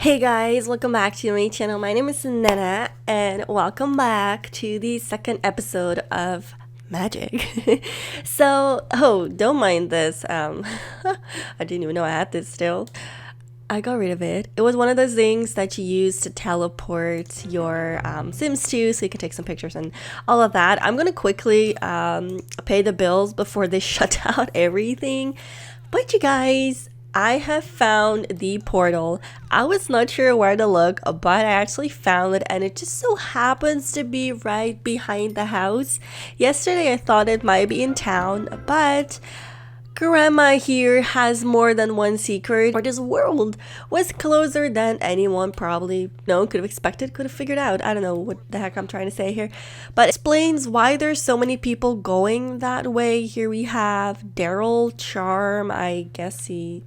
Hey guys, welcome back to my channel. My name is Nana and welcome back to the second episode of Magic. Don't mind this. I didn't even know I had this still. I got rid of it. It was one of those things that you use to teleport your Sims to, so you can take some pictures and all of that. I'm gonna quickly pay the bills before they shut down everything. But you guys, I have found the portal. I was not sure where to look, but I actually found it, and it just so happens to be right behind the house. Yesterday I thought it might be in town, but Grandma here has more than one secret, or this world was closer than anyone probably could have expected, could have figured out. I don't know what the heck I'm trying to say here, but it explains why there's so many people going that way. Here we have Daryl Charm. I guess he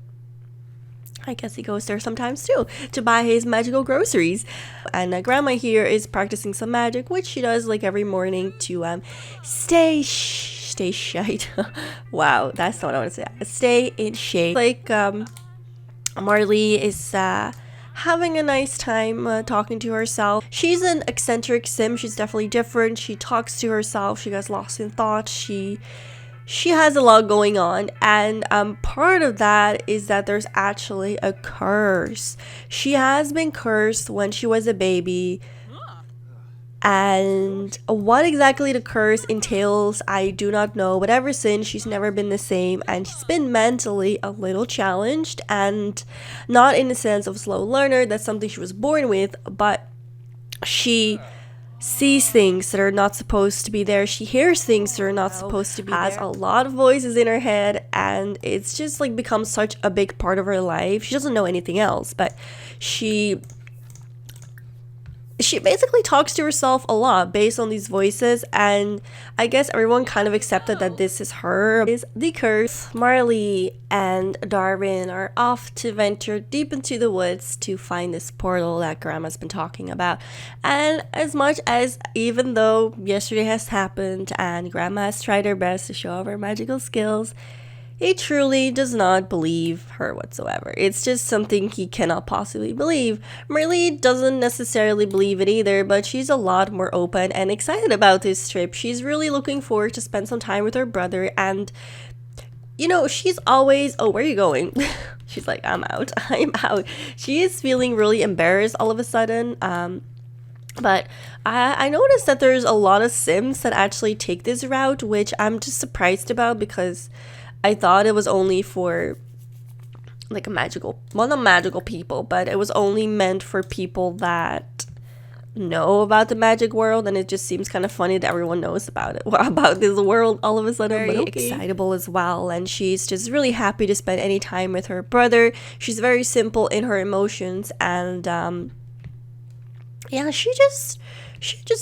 goes there sometimes too to buy his magical groceries. And Grandma here is practicing some magic, which she does like every morning to stay shite. Wow, that's not what I want to say. Stay in shape. Like Marlee is having a nice time talking to herself. She's an eccentric sim. She's definitely different. She talks to herself. She gets lost in thought. She has a lot going on, and part of that is that there's actually a curse. She has been cursed when she was a baby, and what exactly the curse entails, I do not know, but ever since, she's never been the same, and she's been mentally a little challenged, and not in the sense of slow learner. That's something she was born with, but she sees things that are not supposed to be there. She hears things that are not supposed to be there. Has a lot of voices in her head, and it's just like become such a big part of her life. She doesn't know anything else, but she basically talks to herself a lot based on these voices, and I guess everyone kind of accepted that this is her. Is the curse. Marlee and Darwin are off to venture deep into the woods to find this portal that Grandma's been talking about. And as much as, even though yesterday has happened and Grandma has tried her best to show off her magical skills, he truly does not believe her whatsoever. It's just something he cannot possibly believe. Marlee doesn't necessarily believe it either, but she's a lot more open and excited about this trip. She's really looking forward to spend some time with her brother, and she's always, oh, where are you going? She's like, I'm out. She is feeling really embarrassed all of a sudden. But I noticed that there's a lot of Sims that actually take this route, which I'm just surprised about, because I thought it was only for like not magical people, but it was only meant for people that know about the magic world, and it just seems kind of funny that everyone knows about it, about this world all of a sudden. Very excitable as well, and she's just really happy to spend any time with her brother. She's very simple in her emotions, and yeah, she just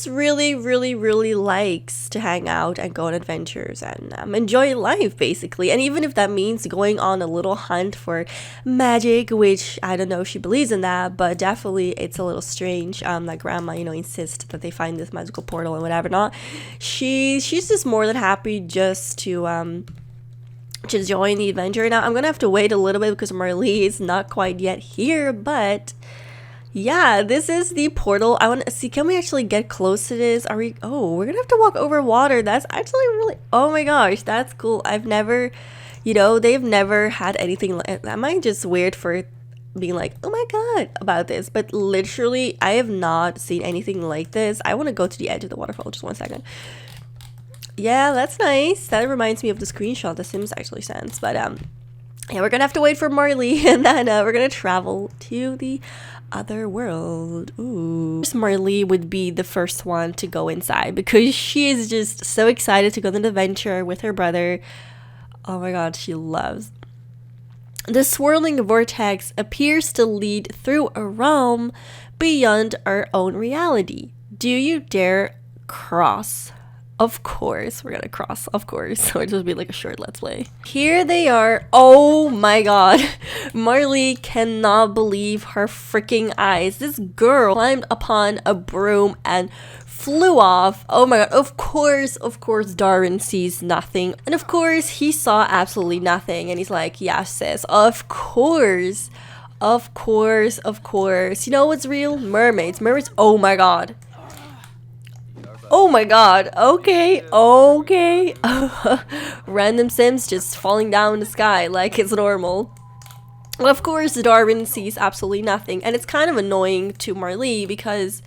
really likes to hang out and go on adventures and enjoy life, basically. And even if that means going on a little hunt for magic, which I don't know if she believes in that, but definitely it's a little strange that Grandma insists that they find this magical portal and whatever not. She's just more than happy just to join the adventure. Now I'm gonna have to wait a little bit because Marlee is not quite yet here, but yeah, this is the portal. I want to see, can we actually get close to this? We're gonna have to walk over water. That's actually really, oh my gosh, that's cool. I've never, they've never had anything like that. Am I just weird for being like, oh my god, about this? But literally, I have not seen anything like this. I want to go to the edge of the waterfall, just 1 second. Yeah, that's nice. That reminds me of the screenshot the Sims actually sends. But yeah, we're gonna have to wait for Marlee, and then we're gonna travel to the other world. Ooh. Marlee would be the first one to go inside because she is just so excited to go on an adventure with her brother. Oh my god, she loves. The swirling vortex appears to lead through a realm beyond our own reality. Do you dare cross? Of course, we're gonna cross, of course. So it'll just be like a short let's play. Here they are. Oh my god. Marlee cannot believe her freaking eyes. This girl climbed upon a broom and flew off. Oh my god, of course Darwin sees nothing. And of course he saw absolutely nothing. And he's like, yeah sis, of course Of course, of course. You know what's real? Mermaids. Mermaids. Oh my god. Oh my god. Okay, okay. Random Sims just falling down the sky like it's normal. Well, of course, Darwin sees absolutely nothing, and it's kind of annoying to Marlee because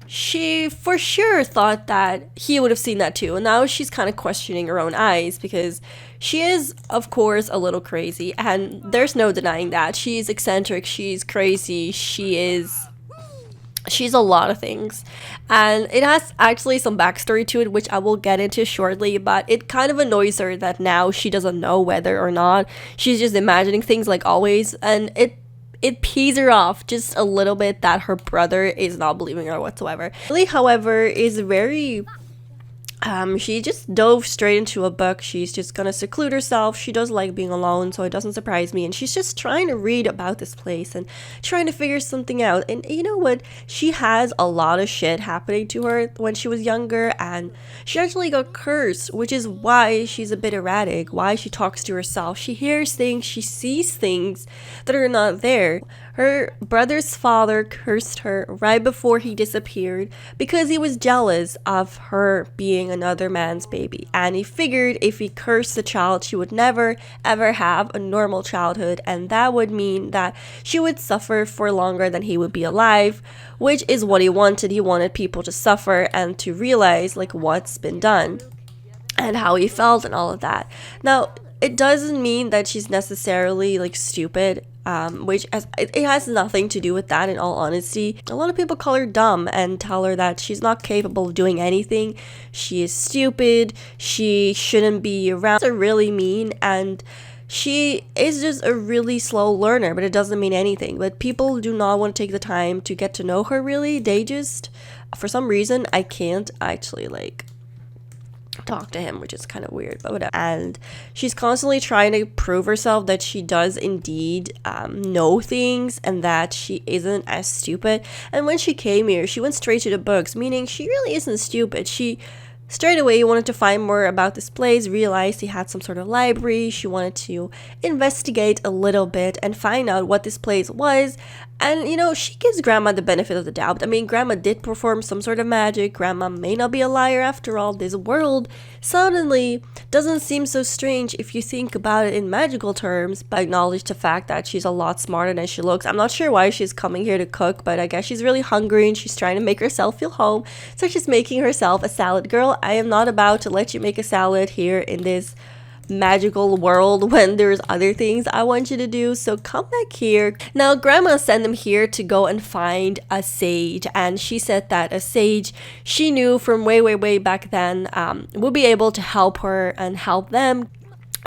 she for sure thought that he would have seen that too, and now she's kind of questioning her own eyes because she is, of course, a little crazy, and there's no denying that. She's eccentric, she's crazy, she's a lot of things, and it has actually some backstory to it which I will get into shortly, but it kind of annoys her that now she doesn't know whether or not she's just imagining things like always, and it pees her off just a little bit that her brother is not believing her whatsoever. Marlee, however, is very she just dove straight into a book. She's just gonna seclude herself. She does like being alone, so it doesn't surprise me. And she's just trying to read about this place and trying to figure something out. And you know what? She has a lot of shit happening to her when she was younger, and she actually got cursed, which is why she's a bit erratic, why she talks to herself. She hears things, she sees things that are not there. Her brother's father cursed her right before he disappeared because he was jealous of her being another man's baby, and he figured if he cursed the child, she would never ever have a normal childhood, and that would mean that she would suffer for longer than he would be alive, which is what he wanted. He wanted people to suffer and to realize like what's been done and how he felt and all of that. Now, it doesn't mean that she's necessarily like stupid, which it has nothing to do with that, in all honesty. A lot of people call her dumb and tell her that she's not capable of doing anything. She is stupid. She shouldn't be around. That's really mean, and she is just a really slow learner, but it doesn't mean anything. But people do not want to take the time to get to know her, really. They just, for some reason, I can't actually like talk to him, which is kind of weird, but whatever. And she's constantly trying to prove herself that she does indeed know things and that she isn't as stupid. And when she came here, she went straight to the books, meaning she really isn't stupid. She straight away wanted to find more about this place, realized he had some sort of library. She wanted to investigate a little bit and find out what this place was. And, you know, she gives Grandma the benefit of the doubt. I mean, Grandma did perform some sort of magic. Grandma may not be a liar after all. This world suddenly doesn't seem so strange if you think about it in magical terms, but acknowledge the fact that she's a lot smarter than she looks. I'm not sure why she's coming here to cook, but I guess she's really hungry and she's trying to make herself feel home. So she's making herself a salad. Girl, I am not about to let you make a salad here in this magical world when there's other things I want you to do, so come back here. Now, Grandma sent them here to go and find a sage, and she said that a sage she knew from way back then would be able to help her and help them.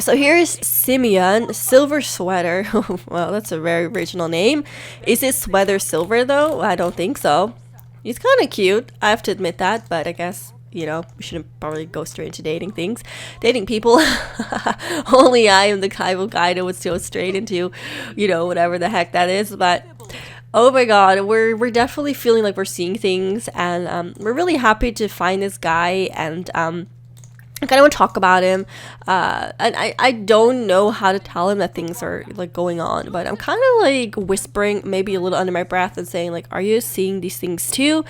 So here's Simeon, Silver Sweater. Well, that's a very original name. Is his sweater silver though? I don't think so. He's kind of cute, I have to admit that, but I guess, you know, we shouldn't probably go straight into dating people. Only I am the kind of guy that would go straight into, you know, whatever the heck that is. But oh my god, we're definitely feeling like we're seeing things, and we're really happy to find this guy, and I kind of want to talk about him, and I don't know how to tell him that things are like going on, but I'm kind of like whispering, maybe a little under my breath, and saying like, are you seeing these things too?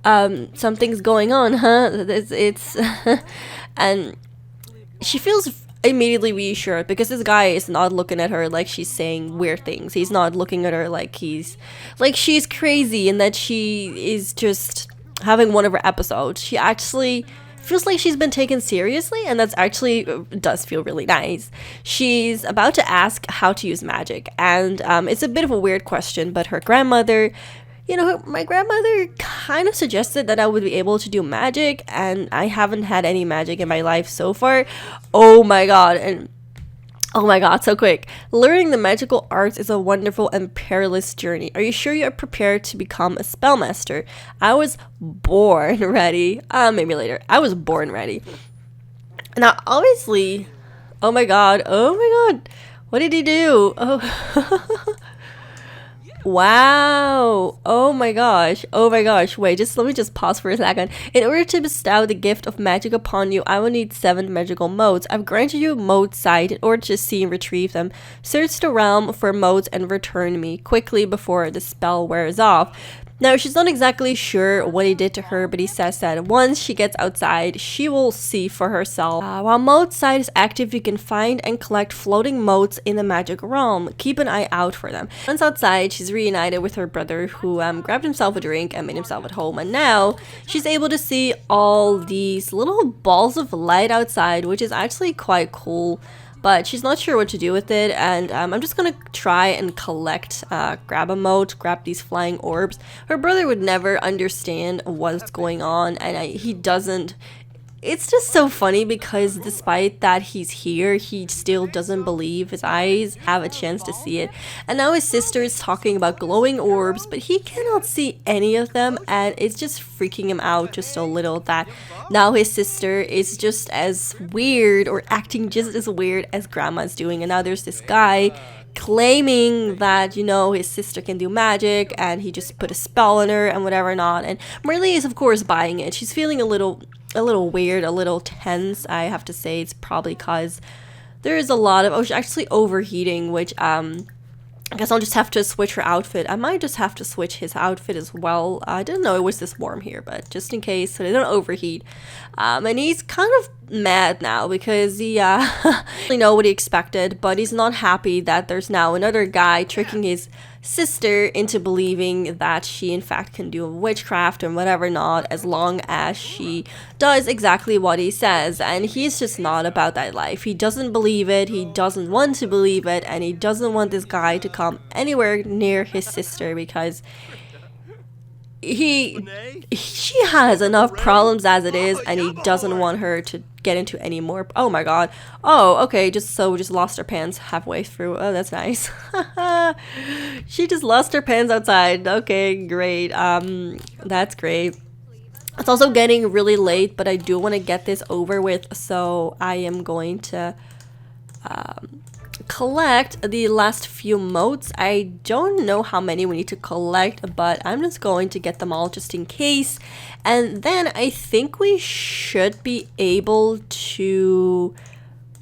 Something's going on, huh? It's and she feels immediately reassured because this guy is not looking at her like she's saying weird things. He's not looking at her like she's crazy and that she is just having one of her episodes. She actually feels like she's been taken seriously, and that's actually does feel really nice. She's about to ask how to use magic, and it's a bit of a weird question, but her grandmother, you know, my grandmother kind of suggested that I would be able to do magic, and I haven't had any magic in my life so far. Oh my god, so quick. Learning the magical arts is a wonderful and perilous journey. Are you sure you are prepared to become a spellmaster? I was born ready. Maybe later. I was born ready. Now, obviously, oh my god, what did he do? Oh. Wow. Oh my gosh. Oh my gosh. Wait, just let me just pause for a second. In order to bestow the gift of magic upon you, I will need 7 magical motes. I've granted you mote sight in order to see and retrieve them. Search the realm for motes and return me quickly before the spell wears off. Now, she's not exactly sure what he did to her, but he says that once she gets outside, she will see for herself. While mote sight is active, you can find and collect floating motes in the magic realm. Keep an eye out for them. Once outside, she's reunited with her brother, who grabbed himself a drink and made himself at home. And now, she's able to see all these little balls of light outside, which is actually quite cool. But she's not sure what to do with it, and I'm just gonna try and collect, grab a mote, grab these flying orbs. Her brother would never understand what's going on, and he doesn't. It's just so funny because despite that he's here, he still doesn't believe his eyes have a chance to see it. And now his sister is talking about glowing orbs, but he cannot see any of them, and it's just freaking him out just a little that now his sister is just as weird or acting just as weird as grandma's doing. And now there's this guy claiming that, you know, his sister can do magic and he just put a spell on her and whatever not. And Marlee is of course buying it. She's feeling a little weird, a little tense. I have to say it's probably because there is a lot of, she's actually overheating, which I guess I'll just have to switch her outfit. I might just have to switch his outfit as well. I didn't know it was this warm here, but just in case so they don't overheat. And he's kind of mad now because he really know what he expected, but he's not happy that there's now another guy tricking his sister into believing that she in fact can do witchcraft and whatever not, as long as she does exactly what he says. And he's just not about that life. He doesn't believe it, he doesn't want to believe it, and he doesn't want this guy to come anywhere near his sister because she has enough problems as it is, and he doesn't want her to get into any more. Oh my god. Oh, okay, just lost her pants halfway through. Oh, that's nice. She just lost her pants outside. Okay, great. That's great. It's also getting really late, but I do want to get this over with, so I am going to collect the last few motes. I don't know how many we need to collect, but I'm just going to get them all just in case, and then I think we should be able to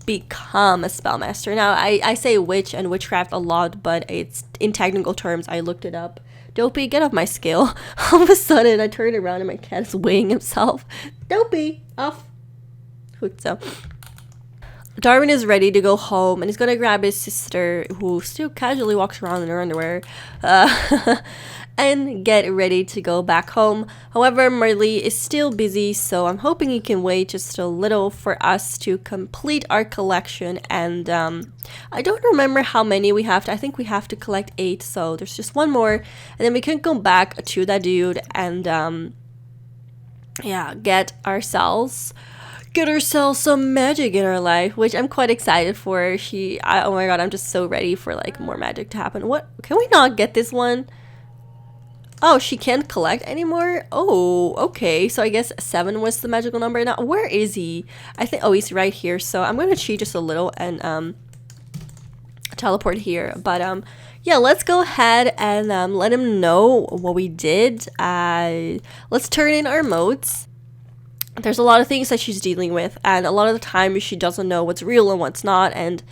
become a spellmaster. Now I say witch and witchcraft a lot, but it's in technical terms. I looked it up. Dopey, get off my scale. All of a sudden I turned around and my cat is weighing himself. Dopey, off. So Darwin is ready to go home, and he's gonna grab his sister, who still casually walks around in her underwear, and get ready to go back home. However, Marlee is still busy, so I'm hoping he can wait just a little for us to complete our collection. And I don't remember how many we have to. I think we have to collect 8, so there's just one more, and then we can go back to that dude and yeah, get ourselves some magic in our life, which I'm quite excited for. Oh my god, I'm just so ready for like more magic to happen. What, can we not get this one? Oh, she can't collect anymore? Oh, okay, so I guess 7 was the magical number. Now where is he? I think, oh, he's right here, so I'm gonna cheat just a little and teleport here. But yeah, let's go ahead and let him know what we did. Let's turn in our motes. There's a lot of things that she's dealing with, and a lot of the time she doesn't know what's real and what's not, and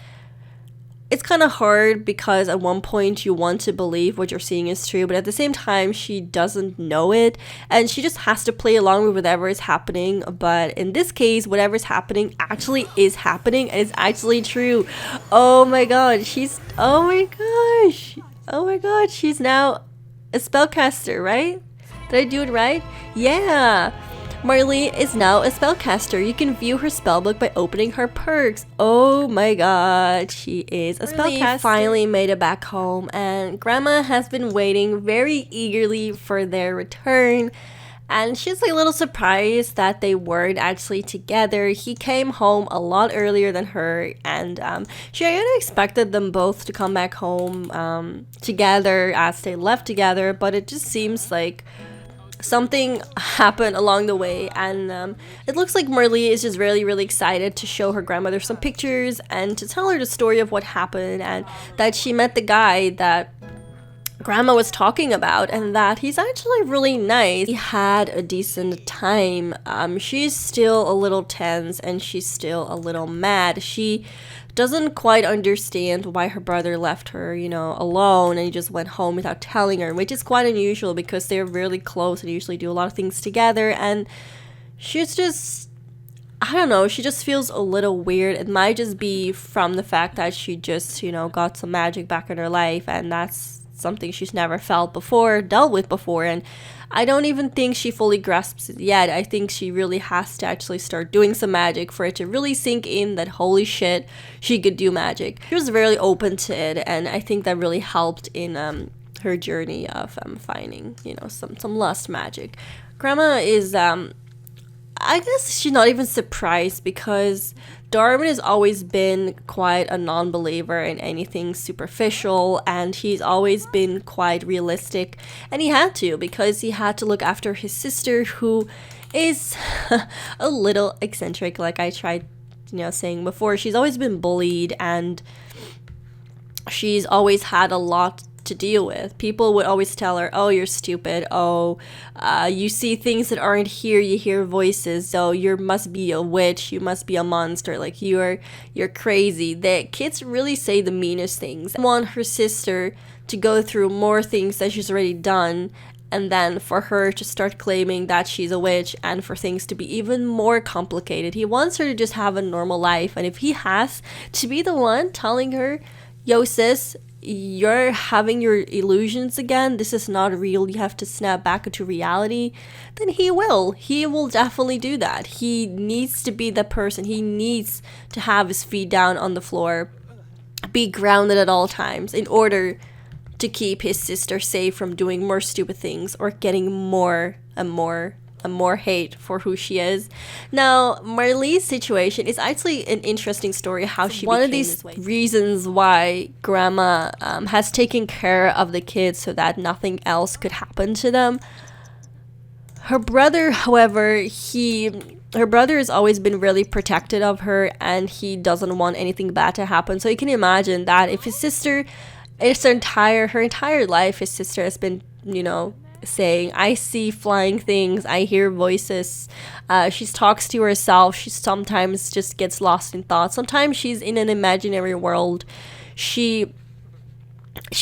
it's kind of hard because at one point you want to believe what you're seeing is true, but at the same time she doesn't know it, and she just has to play along with whatever is happening. But in this case, whatever is happening actually is happening, and it's actually true. Oh my god, oh my gosh, she's now a spellcaster, right? Did I do it right? Yeah! Marlee is now a spellcaster. You can view her spellbook by opening her perks. Oh my god, she is a spellcaster. Finally made it back home, and Grandma has been waiting very eagerly for their return. And she's like a little surprised that they weren't actually together. He came home a lot earlier than her, and she kind of expected them both to come back home together as they left together, but it just seems like something happened along the way, and it looks like Marlee is just really excited to show her grandmother some pictures and to tell her the story of what happened, and that she met the guy that grandma was talking about, and that he's actually really nice. He had a decent time. She's still a little tense and she's still a little mad. She doesn't quite understand why her brother left her, you know, alone, and he just went home without telling her, which is quite unusual because they're really close and usually do a lot of things together. And she's just, I don't know, she just feels a little weird. It might just be from the fact that she just, you know, got some magic back in her life, and that's something she's never felt before, dealt with before, and I don't even think she fully grasps it yet. I think she really has to actually start doing some magic for it to really sink in that holy shit, she could do magic. She was very open to it, and I think that really helped in her journey of finding, you know, some lost magic. Grandma is I guess she's not even surprised because Darwin has always been quite a non-believer in anything superficial, and he's always been quite realistic, and he had to because he had to look after his sister, who is a little eccentric, like I tried, you know, saying before. She's always been bullied and she's always had a lot to deal with. People would always tell her, oh, you're stupid, oh, you see things that aren't here, you hear voices, oh, you must be a witch, you must be a monster, like you're crazy. The kids really say the meanest things. I want her sister to go through more things that she's already done, and then for her to start claiming that she's a witch, and for things to be even more complicated. He wants her to just have a normal life, and if he has to be the one telling her, yo sis, you're having your illusions again, this is not real, you have to snap back into reality, then he will definitely do that. He needs to be the person. He needs to have his feet down on the floor, be grounded at all times in order to keep his sister safe from doing more stupid things or getting more and more hate for who she is. Now, Marlee's situation is actually an interesting story, how she one of these reasons why grandma has taken care of the kids so that nothing else could happen to them. Her brother, however, her brother has always been really protective of her, and he doesn't want anything bad to happen. So you can imagine that if his sister, her entire life, his sister has been, you know, saying, I see flying things, I hear voices, she talks to herself, she sometimes just gets lost in thought, sometimes she's in an imaginary world. She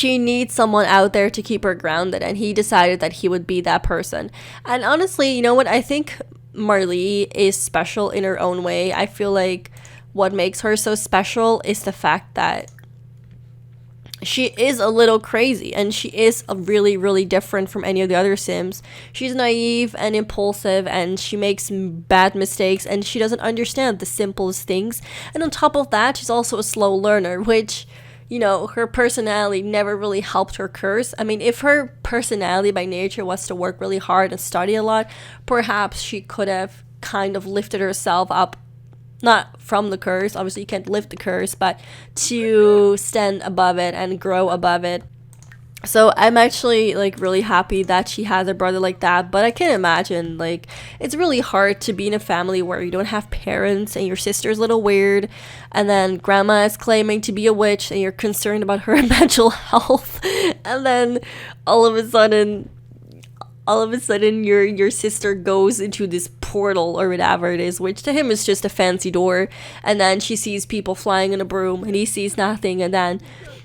needs someone out there to keep her grounded, and he decided that he would be that person. And honestly, you know what, I think Marlee is special in her own way. I feel like what makes her so special is the fact that she is a little crazy, and she is a really, really different from any of the other Sims. She's naive and impulsive, and she makes bad mistakes, and she doesn't understand the simplest things. And on top of that, she's also a slow learner, which, you know, her personality never really helped her curse. I mean, if her personality by nature was to work really hard and study a lot, perhaps she could have kind of lifted herself up, not from the curse, obviously you can't lift the curse, but to stand above it and grow above it. So I'm actually like really happy that she has a brother like that, but I can imagine like it's really hard to be in a family where you don't have parents and your sister's a little weird, and then grandma is claiming to be a witch and you're concerned about her mental health, and then all of a sudden your sister goes into this portal or whatever it is, which to him is just a fancy door, and then she sees people flying in a broom and he sees nothing, and then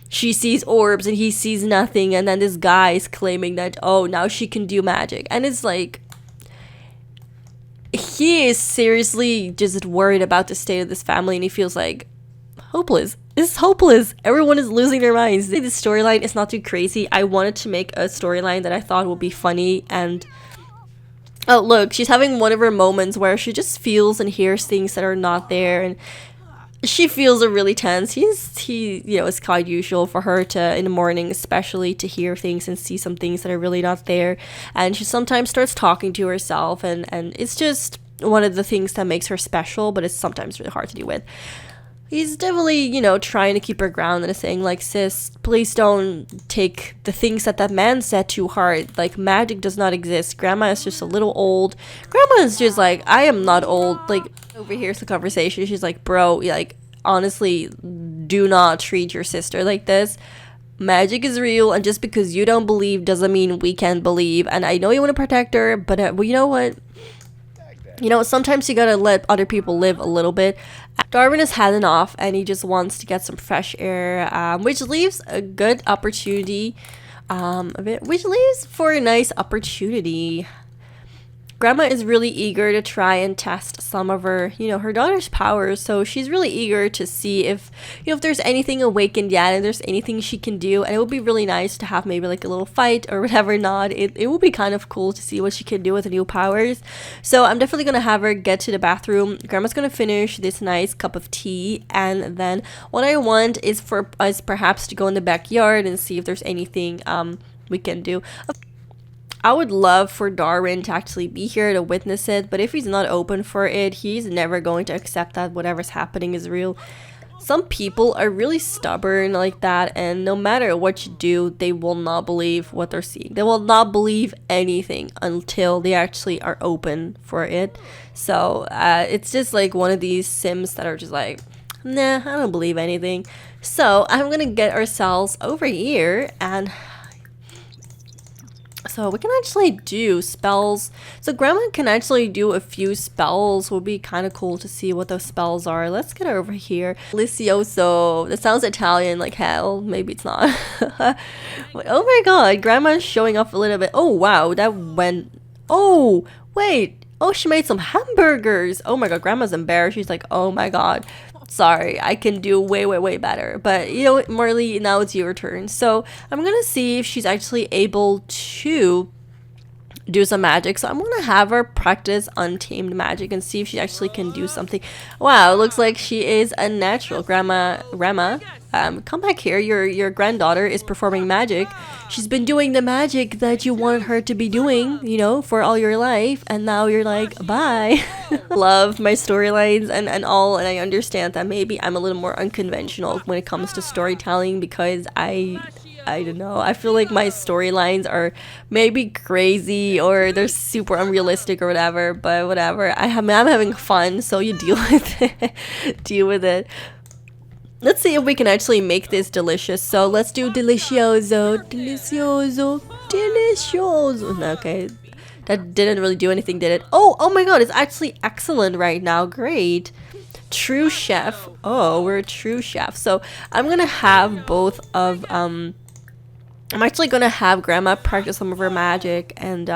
she sees orbs and he sees nothing, and then this guy is claiming that, oh, now she can do magic. And it's like, he is seriously just worried about the state of this family, and he feels like hopeless. It's hopeless. Everyone is losing their minds. This storyline is not too crazy. I wanted to make a storyline that I thought would be funny, and oh look, she's having one of her moments where she just feels and hears things that are not there, and she feels are really tense. You know, it's quite usual for her to, in the morning especially, to hear things and see some things that are really not there, and she sometimes starts talking to herself, and it's just one of the things that makes her special, but it's sometimes really hard to deal with. He's definitely, you know, trying to keep her grounded and saying, like, sis, please don't take the things that man said too hard. Like, magic does not exist. Grandma is just a little old. Grandma is just like, I am not old. Like, overhears the conversation. She's like, bro, like, honestly, do not treat your sister like this. magic is real, and just because you don't believe doesn't mean we can't believe. And I know you want to protect her, but well, you know what? You know, sometimes you gotta let other people live a little bit. Darwin has had enough, and he just wants to get some fresh air, which leaves a good opportunity, which leaves for a nice opportunity. Grandma is really eager to try and test some of her, her daughter's powers. So she's really eager to see if, if there's anything awakened yet, and there's anything she can do. And it would be really nice to have maybe like a little fight or whatever not. It would be kind of cool to see what she can do with the new powers. So I'm definitely going to have her get to the bathroom. Grandma's going to finish this nice cup of tea. And then what I want is for us perhaps to go in the backyard and see if there's anything we can do. I would love for Darwin to actually be here to witness it, but if he's not open for it, he's never going to accept that whatever's happening is real. Some people are really stubborn like that, and no matter what you do, they will not believe what they're seeing. They will not believe anything until they actually are open for it. So it's just like one of these Sims that are just like, nah, I don't believe anything. So I'm gonna get ourselves over here, and so we can actually do spells. So Grandma can actually do a few spells. Would be kind of cool to see what those spells are. Let's get her over here. Delicioso. That sounds Italian like hell. Maybe it's not. Oh my god, Grandma's showing off a little bit. Oh wow, that went... Oh, wait. Oh, she made some hamburgers. Oh my god, Grandma's embarrassed. She's like, oh my god. Sorry, I can do way better. But you know what, Marlee, now it's your turn. So I'm gonna see if she's actually able to do some magic. So I'm gonna have her practice untamed magic and see if she actually can do something. Wow, it looks like she is a natural. Grandma, come back here. Your granddaughter is performing magic. She's been doing the magic that you wanted her to be doing, for all your life, and now you're like, bye. Love my storylines and all, and I understand that maybe I'm a little more unconventional when it comes to storytelling, because I don't know, I feel like my storylines are maybe crazy or they're super unrealistic or whatever, but whatever. I'm having fun, so you deal with it. Deal with it. Let's see if we can actually make this delicious. So let's do delicioso. Okay, that didn't really do anything, did it? Oh my god, it's actually excellent right now. Great. True chef. Oh, we're a true chef. So I'm gonna have both of I'm actually gonna have Grandma practice some of her magic, and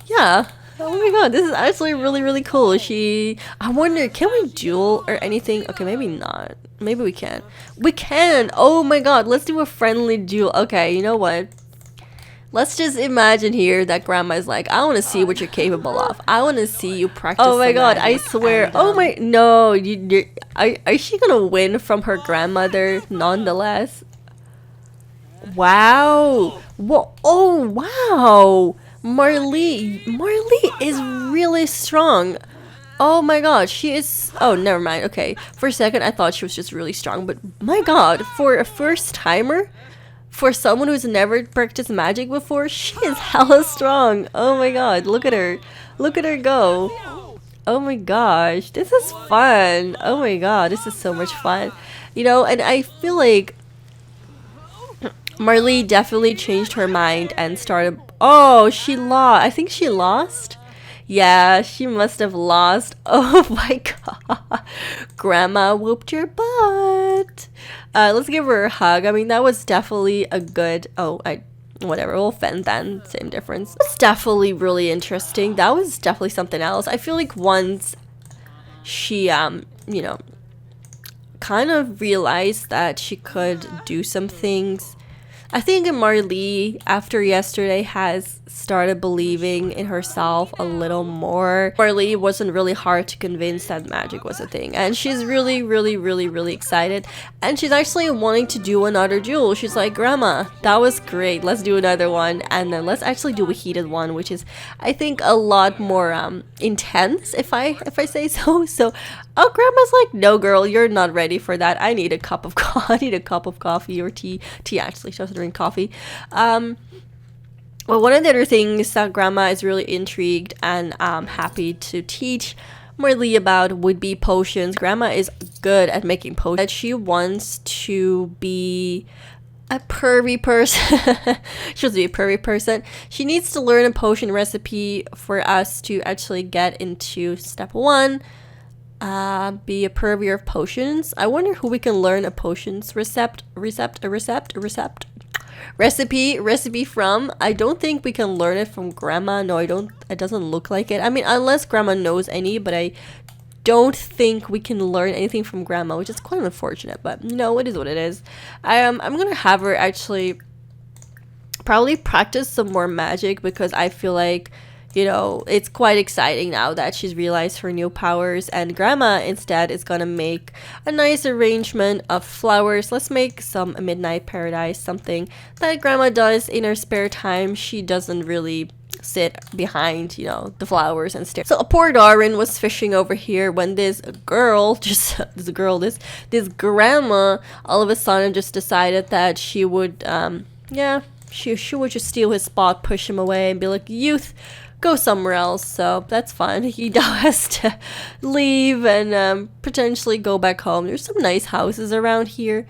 yeah. Oh my god, this is actually really cool. I wonder, can we duel or anything? Okay, maybe not. Maybe we can. We can! Oh my god, let's do a friendly duel. Okay, you know what? Let's just imagine here that Grandma is like, I want to see what you're capable of. I want to see you practice. Oh my god, I swear. Oh my, no. Are she gonna win from her grandmother nonetheless? Wow. Whoa. Oh, wow. Marlee is really strong. Oh my god, she is... Oh, never mind. Okay, for a second I thought she was just really strong, but my god, for a first timer, for someone who's never practiced magic before, she is hella strong. Oh my god, look at her go. Oh my gosh, this is fun. Oh my god, this is so much fun. And I feel like Marlee definitely changed her mind and started... Oh, she lost. I think she lost. Yeah, she must have lost. Oh my god. Grandma whooped your butt. Let's give her a hug. I mean, that was definitely a good... Oh, whatever. We'll fend then. Same difference. It's definitely really interesting. That was definitely something else. I feel like once she, kind of realized that she could do some things, I think Marlee, after yesterday, has started believing in herself a little more. Marlee wasn't really hard to convince that magic was a thing, and she's really excited, and she's actually wanting to do another duel. She's like, Grandma, that was great, let's do another one, and then let's actually do a heated one, which is, I think, a lot more intense, if I say so. So Grandma's like, no girl, you're not ready for that. I need a cup of coffee or tea actually. She doesn't drink coffee. Well, one of the other things that Grandma is really intrigued and happy to teach Marlee about would be potions. Grandma is good at making potions. She wants to be A pervy person. She wants to be a pervy person. She needs to learn a potion recipe for us to actually get into step 1. Be a purveyor of potions. I wonder who we can learn a potions recipe from. I don't think we can learn it from grandma. No, I don't. It doesn't look like it. I mean, unless grandma knows any, but I don't think we can learn anything from grandma, which is quite unfortunate, but no, it is what it is. I'm gonna have her actually probably practice some more magic, because I feel like, you know, it's quite exciting now that she's realized her new powers, and grandma instead is gonna make a nice arrangement of flowers. Let's make some midnight paradise, something that grandma does in her spare time. She doesn't really sit behind, you know, the flowers and stare. So poor Darwin was fishing over here when this grandma all of a sudden just decided that she would she would just steal his spot, push him away, and be like, youth, go somewhere else. So that's fine. He now has to leave and potentially go back home. There's some nice houses around here.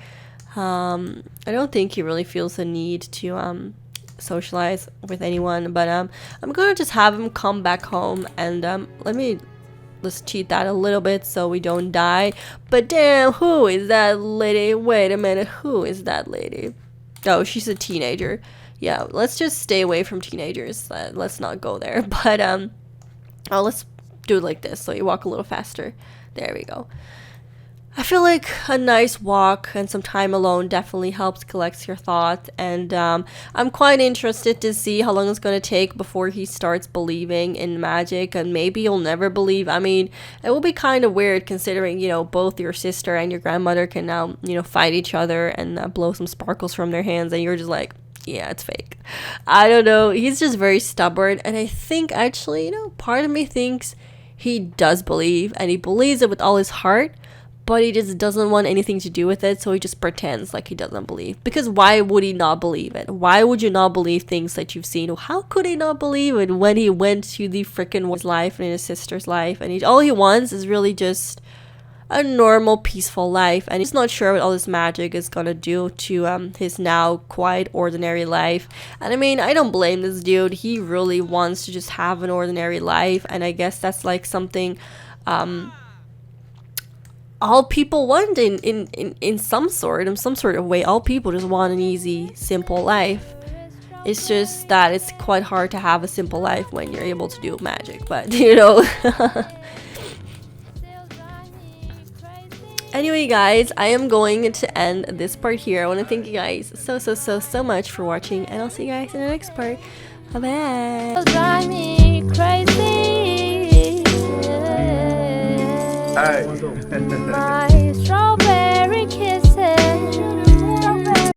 I don't think he really feels the need to socialize with anyone, but I'm gonna just have him come back home, and let's cheat that a little bit so we don't die. But damn, who is that lady? Wait a minute, who is that lady? Oh, she's a teenager. Yeah, let's just stay away from teenagers. Let's not go there. But oh, let's do it like this, so you walk a little faster. There we go. I feel like a nice walk and some time alone definitely helps collect your thoughts, and I'm quite interested to see how long it's going to take before he starts believing in magic, and maybe he'll never believe. I mean, it will be kind of weird considering, you know, both your sister and your grandmother can now, you know, fight each other and blow some sparkles from their hands, and you're just like, yeah, it's fake. I don't know. He's just very stubborn, and I think actually, you know, part of me thinks he does believe, and he believes it with all his heart, but he just doesn't want anything to do with it, so he just pretends like he doesn't believe. Because why would he not believe it? Why would you not believe things that you've seen? How could he not believe it when he went to the freaking his life and his sister's life, and all he wants is really just a normal, peaceful life, and he's not sure what all this magic is gonna do to his now quite ordinary life. And I mean, I don't blame this dude. He really wants to just have an ordinary life, and I guess that's like something all people want in some sort of way. All people just want an easy, simple life. It's just that it's quite hard to have a simple life when you're able to do magic, but you know. Anyway, guys, I am going to end this part here. I want to thank you guys so much for watching, and I'll see you guys in the next part. Bye Drive me crazy. Hey. My